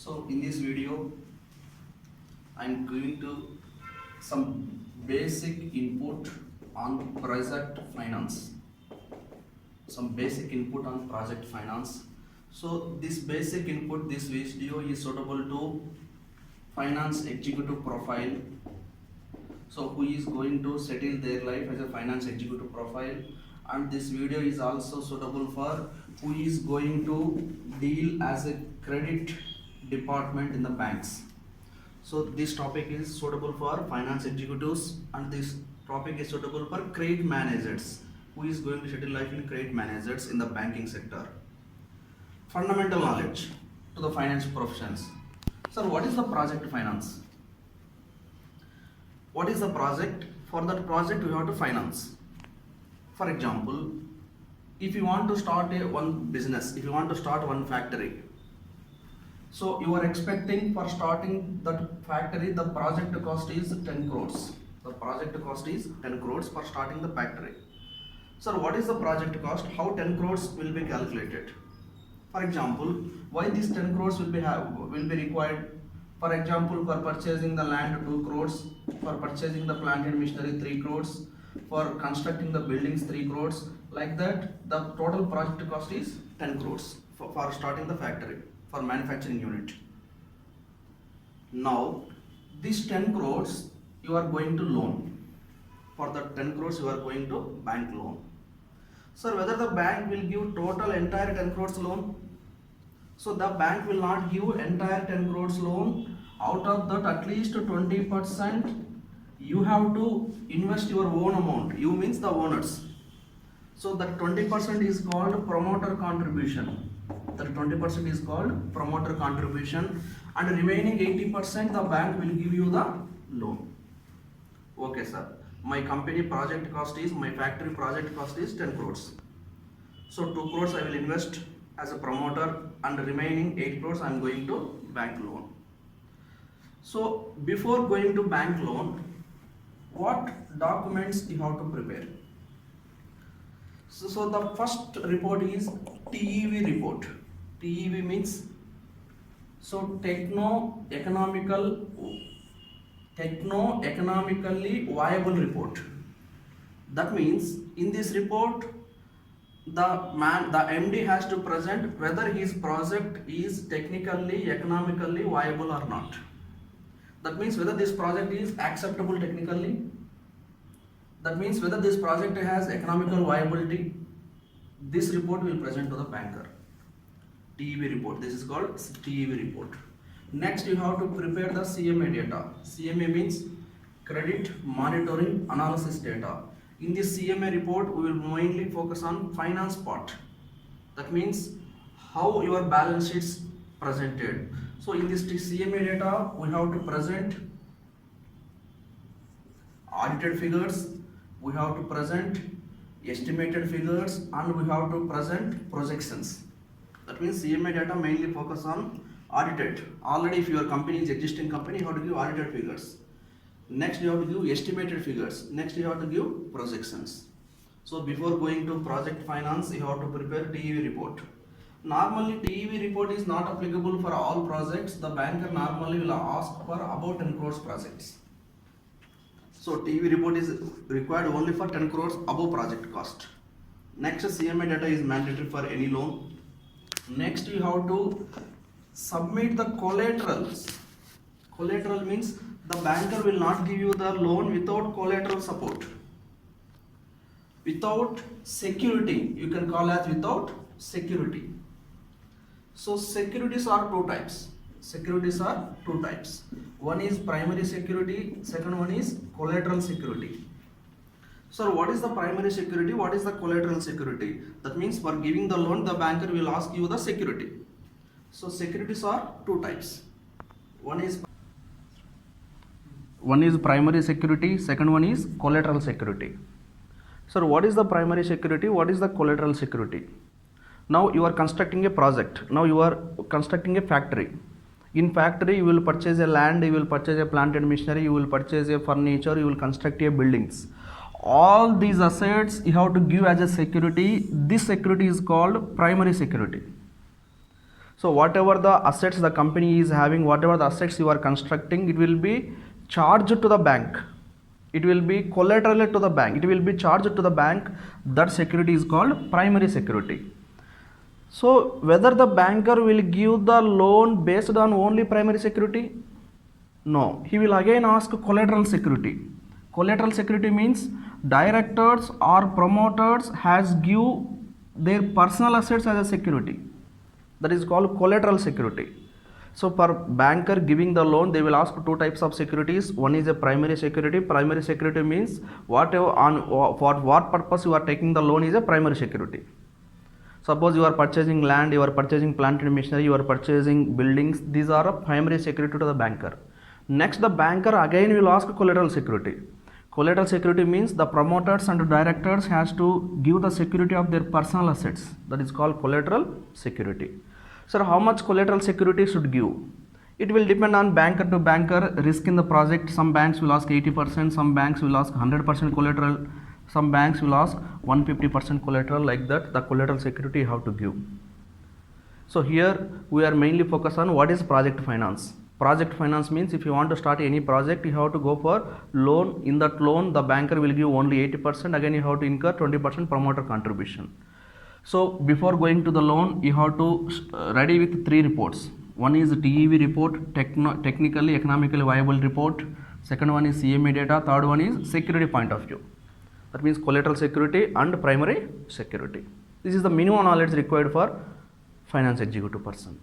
So in this video, I'm going to some basic input on project finance. Some basic input on project finance. So this basic input, this video is suitable to finance executive profile. So who is going to settle their life as a finance executive profile, and this video is also suitable for who is going to deal as a credit department in the banks. So this topic is suitable for finance executives, and this topic is suitable for credit managers who is going to settle life in credit managers in the banking sector. Fundamental knowledge to the finance professions. Sir, what is the project finance? What is the project? For that project we have to finance. For example, if you want to start one business, if you want to start one factory, so you are expecting for starting that factory, the project cost is 10 crores. The project cost is 10 crores for starting the factory. Sir, what is the project cost? How 10 crores will be calculated? For example, why this 10 crores will be required? For example, for purchasing the land 2 crores, for purchasing the plant and machinery 3 crores, for constructing the buildings 3 crores. Like that, the total project cost is 10 crores for starting the factory, for manufacturing unit. Now, this 10 crores you are going to loan. For the 10 crores you are going to bank loan. Sir, whether the bank will give total entire 10 crores loan? So the bank will not give entire 10 crores loan. Out of that, at least 20% you have to invest your own amount. You means the owners. So that 20% is called promoter contribution. That 20% is called promoter contribution, and remaining 80% the bank will give you the loan. Okay, sir. My company project cost is, my factory project cost is 10 crores. So 2 crores I will invest as a promoter, and remaining 8 crores I am going to bank loan. So before going to bank loan, what documents you have to prepare? So the first report is TEV report. TEV means techno-economically viable report. That means in this report, the MD has to present whether his project is technically, economically viable or not. That means whether this project is acceptable technically. That means whether this project has economical viability. This report will present to the banker. TEV report. This is called TEV report. Next, you have to prepare the CMA data. CMA means credit monitoring analysis data. In this CMA report, we will mainly focus on finance part. That means how your balance sheets presented. So in this CMA data, we have to present audited figures, we have to present estimated figures, and we have to present projections. That means CMA data mainly focus on audited. Already if your company is existing company, you have to give audited figures. Next you have to give estimated figures. Next you have to give projections. So before going to project finance, you have to prepare TEV report. Normally TEV report is not applicable for all projects. The banker normally will ask for about 10 crores projects. So TEV report is required only for 10 crores above project cost. Next, CMA data is mandatory for any loan. Next, you have to submit the collaterals. Collateral means the banker will not give you the loan without collateral support. Without security, you can call as without security. So securities are two types. One is primary security, second one is collateral security. So what is the primary security? What is the collateral security? That means for giving the loan, the banker will ask you the security. So securities are two types. One is primary security, second one is collateral security. So what is the primary security? What is the collateral security? Now you are constructing a project. Now you are constructing a factory. In factory, you will purchase a land, you will purchase a plant and machinery, you will purchase a furniture, you will construct a buildings. All these assets you have to give as a security. This security is called primary security. So whatever the assets the company is having, whatever the assets you are constructing, it will be charged to the bank. It will be collateral to the bank. It will be charged to the bank. That security is called primary security. So whether the banker will give the loan based on only primary security? No. He will again ask collateral security. Collateral security means directors or promoters has give their personal assets as a security. That is called collateral security. So for banker giving the loan, they will ask two types of securities. One is a primary security. Primary security means whatever on for what purpose you are taking the loan is a primary security. Suppose you are purchasing land, you are purchasing plant and machinery, you are purchasing buildings. These are a primary security to the banker. Next, the banker again will ask collateral security. Collateral security means the promoters and directors has to give the security of their personal assets. That is called collateral security. Sir, how much collateral security should give? It will depend on banker to banker, risk in the project. Some banks will ask 80%, some banks will ask 100% collateral, some banks will ask 150% collateral. Like that, the collateral security you have to give. So here we are mainly focused on what is project finance. Project finance means if you want to start any project, you have to go for loan. In that loan, the banker will give only 80%. Again, you have to incur 20% promoter contribution. So before going to the loan, you have to ready with 3 reports. One is TEV report, technically economically viable report. Second one is CMA data. Third one is security point of view. That means collateral security and primary security. This is the minimum knowledge required for finance executive person.